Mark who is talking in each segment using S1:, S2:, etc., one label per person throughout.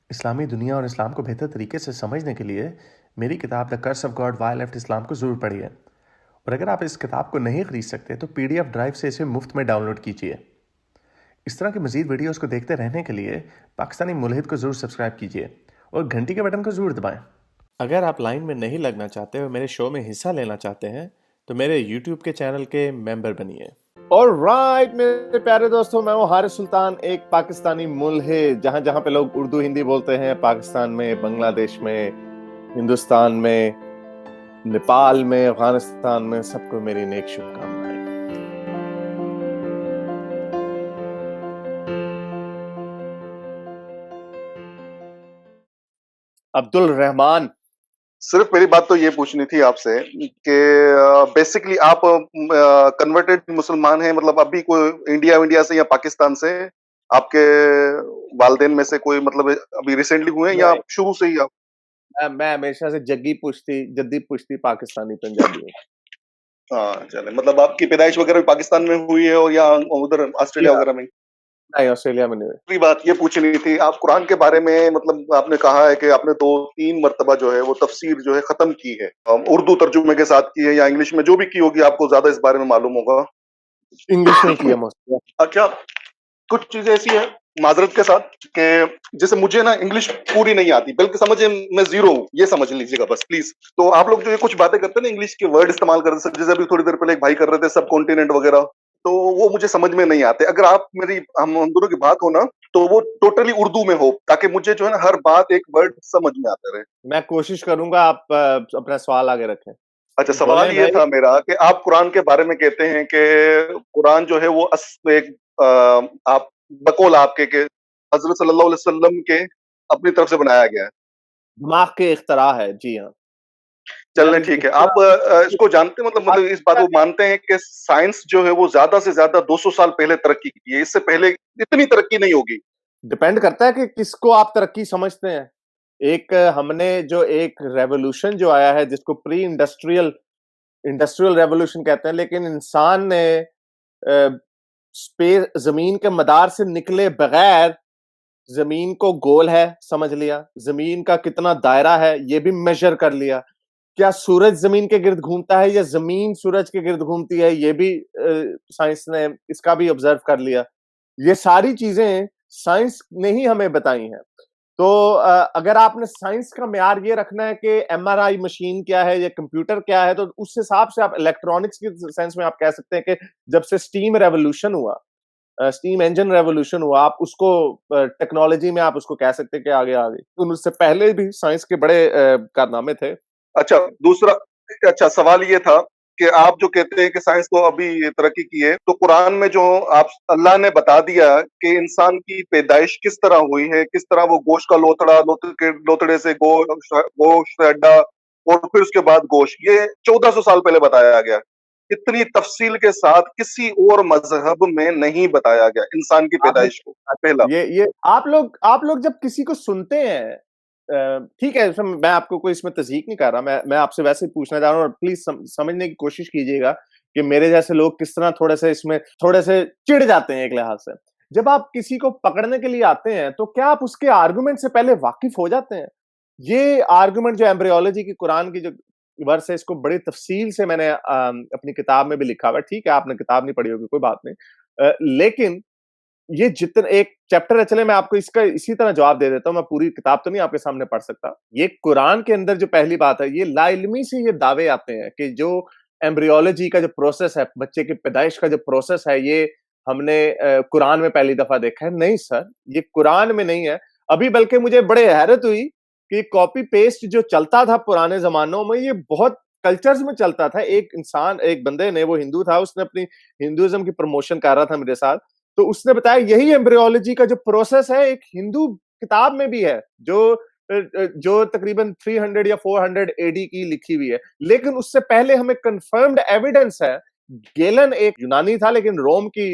S1: اسلامی دنیا اور اسلام کو بہتر طریقے سے سمجھنے کے لیے میری کتاب دا کرس آف گاڈ وائی لیفٹ اسلام کو ضرور پڑھیے، اور اگر آپ اس کتاب کو نہیں خرید سکتے تو پی ڈی ایف ڈرائیو سے اسے مفت میں ڈاؤن لوڈ کیجیے۔ اس طرح کی مزید ویڈیوز کو دیکھتے رہنے کے لیے پاکستانی ملحد کو ضرور سبسکرائب کیجیے اور گھنٹی کے بٹن کو ضرور دبائیں۔ اگر آپ لائن میں نہیں لگنا چاہتے اور میرے شو میں حصہ لینا چاہتے ہیں تو میرے یوٹیوب کے چینل کے ممبر بنیے۔
S2: آلرائٹ میرے پیارے دوستوں، میں ہوں حارث سلطان، ایک پاکستانی ملحد۔ جہاں جہاں پہ لوگ اردو ہندی بولتے ہیں، پاکستان میں، بنگلہ دیش میں، ہندوستان میں، نیپال میں، افغانستان میں، سب کو میری نیک شبھ کامنائیں۔ عبد الرحمان،
S3: صرف میری بات تو یہ پوچھنی تھی آپ سے کہ بیسکلی آپ کنورٹڈ مسلمان ہیں، مطلب ابھی کوئی انڈیا سے یا پاکستان سے آپ کے والدین میں سے کوئی مطلب ابھی ریسنٹلی ہوئے ہیں یا شروع سے ہی آپ؟
S2: میں ہمیشہ سے جدی پشتی پاکستانی پنجابی ہوں۔
S3: ہاں چلے، مطلب آپ کی پیدائش وغیرہ پاکستان میں ہوئی ہے اور یا ادھر آسٹریلیا وغیرہ میں؟
S2: نہیں، آسٹریلیا میں نہیں ہوئی۔
S3: دوسری بات یہ پوچھنی تھی، آپ قرآن کے بارے میں مطلب آپ نے کہا ہے کہ آپ نے 2-3 مرتبہ جو ہے وہ تفسیر جو ہے ختم کی ہے، اردو ترجمے کے ساتھ کی ہے یا انگلش میں، جو بھی کی ہوگی آپ کو زیادہ اس بارے میں معلوم ہوگا۔
S2: انگلش میں کیا موسٹ۔
S3: اچھا، کچھ چیزیں ایسی ہیں معذرت کے ساتھ کہ جیسے مجھے نا انگلش پوری نہیں آتی، بلکہ سمجھے میں زیرو ہوں، یہ سمجھ لیجیے گا بس پلیز۔ تو آپ لوگ جو یہ کچھ باتیں کرتے ہیں نا، انگلش کے ورڈ استعمال کرتے ہیں، جیسے ابھی تھوڑی دیر پہلے ایک بھائی کر رہے تھے سب کانٹیننٹ وغیرہ، تو وہ مجھے سمجھ میں نہیں آتے۔ اگر آپ ہم دونوں کی بات ہو نا تو وہ ٹوٹلی اردو میں ہو، تاکہ مجھے جو ہے نا ہر بات ایک ورڈ سمجھ میں آتا رہے۔
S2: میں کوشش کروں گا، آپ اپنا سوال آگے رکھیں۔
S3: اچھا، سوال یہ تھا میرا کہ آپ قرآن کے بارے میں کہتے ہیں کہ قرآن جو ہے وہ آپ بقول آپ کے کہ حضرت صلی اللہ علیہ وسلم کے اپنی طرف سے بنایا گیا ہے،
S2: دماغ کے اختراع ہے، جی ہاں۔
S3: چلنے ٹھیک ہے۔ آپ اس کو جانتے ہیں، مطلب اس بات کو مانتے ہیں کہ سائنس جو ہے وہ زیادہ سے زیادہ 200 سال پہلے ترقی کی ہے، اس سے پہلے اتنی ترقی نہیں ہوگی؟
S2: ڈپینڈ کرتا ہے کہ کس کو آپ ترقی سمجھتے ہیں۔ ہم نے جو ایک ریولوشن جو آیا ہے جس کو پری انڈسٹریل ریولوشن کہتے ہیں، لیکن انسان نے زمین کے مدار سے نکلے بغیر زمین کو گول ہے سمجھ لیا، زمین کا کتنا دائرہ ہے یہ بھی میجر کر لیا، کیا سورج زمین کے گرد گھومتا ہے یا زمین سورج کے گرد گھومتی ہے یہ بھی سائنس نے اس کا بھی آبزرو کر لیا۔ یہ ساری چیزیں سائنس نے ہی ہمیں بتائی ہیں۔ تو اگر آپ نے سائنس کا معیار یہ رکھنا ہے کہ ایم آر آئی مشین کیا ہے یا کمپیوٹر کیا ہے، تو اس حساب سے آپ الیکٹرانکس کی سینس میں آپ کہہ سکتے ہیں کہ جب سے اسٹیم ریولوشن ہوا، اسٹیم انجن ریولوشن ہوا، آپ اس کو ٹیکنالوجی میں آپ اس کو کہہ سکتے ہیں کہ آگے اس سے پہلے بھی سائنس کے بڑے کارنامے تھے۔
S3: اچھا، سوال یہ تھا کہ آپ جو کہتے ہیں کہ سائنس کو ابھی ترقی کی ہے، تو قرآن میں جو اللہ نے بتا دیا کہ انسان کی پیدائش کس طرح ہوئی ہے، کس طرح وہ گوشت کا لوتڑے سے گوشت اڈا اور پھر اس کے بعد گوشت، یہ 1400 سال پہلے بتایا گیا۔ اتنی تفصیل کے ساتھ کسی اور مذہب میں نہیں بتایا گیا انسان کی پیدائش کو۔ پہلا
S2: یہ آپ لوگ جب کسی کو سنتے ہیں، ٹھیک ہے، میں آپ کو کوئی اس میں تصدیق نہیں کر رہا، میں آپ سے ویسے ہی پوچھنا چاہ رہا ہوں، اور پلیز سمجھنے کی کوشش کیجیے گا کہ میرے جیسے لوگ کس طرح تھوڑے سے چڑ جاتے ہیں ایک لحاظ سے۔ جب آپ کسی کو پکڑنے کے لیے آتے ہیں تو کیا آپ اس کے آرگومنٹ سے پہلے واقف ہو جاتے ہیں؟ یہ آرگومنٹ جو ایمبریولوجی کی قرآن کی جو ورس ہے، اس کو بڑی تفصیل سے میں نے اپنی کتاب میں بھی لکھا ہوا ہے، ٹھیک ہے آپ نے کتاب نہیں پڑھی ہوگی کوئی بات نہیں، لیکن یہ جتنا ایک چیپٹر ہے، چلے میں آپ کو اس کا اسی طرح جواب دے دیتا ہوں، میں پوری کتاب تو نہیں آپ کے سامنے پڑھ سکتا۔ یہ قرآن کے اندر جو پہلی بات ہے، یہ لا علمی سے یہ دعوے آتے ہیں کہ جو ایمبریولوجی کا جو پروسیس ہے، بچے کی پیدائش کا جو پروسیس ہے، یہ ہم نے قرآن میں پہلی دفعہ دیکھا ہے۔ نہیں سر، یہ قرآن میں نہیں ہے۔ ابھی بلکہ مجھے بڑے حیرت ہوئی کہ کاپی پیسٹ جو چلتا تھا پرانے زمانوں میں، یہ بہت کلچرز میں چلتا تھا۔ ایک بندے نے، وہ ہندو تھا، اس نے اپنی ہندوازم کی پروموشن کر رہا تھا میرے ساتھ، تو اس نے بتایا یہی ایمبریولوجی کا جو پروسیس ہے ایک ہندو کتاب میں بھی ہے جو تقریباً 300 یا 400 AD کی لکھی ہوئی ہے، لیکن اس سے پہلے ہمیں کنفرمڈ ایویڈنس ہے۔ گیلن ایک یونانی تھا لیکن روم کی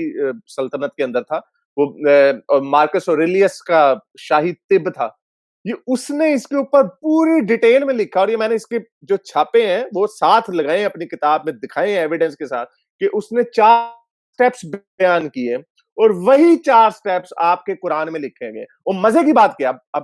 S2: سلطنت کے اندر تھا، وہ مارکس اوریلیس کا شاہی طب تھا، اس نے اس کے اوپر پوری ڈیٹیل میں لکھا، اور یہ میں نے اس کے جو چھاپے ہیں وہ ساتھ لگائے ہیں اپنی کتاب میں، دکھائے ہیں ایویڈنس کے ساتھ کہ اس نے 4 سٹیپس بیان کیے، اور وہی 4 سٹیپس آپ کے قرآن میں لکھے گئے۔ اور مزے کی بات کیا، اب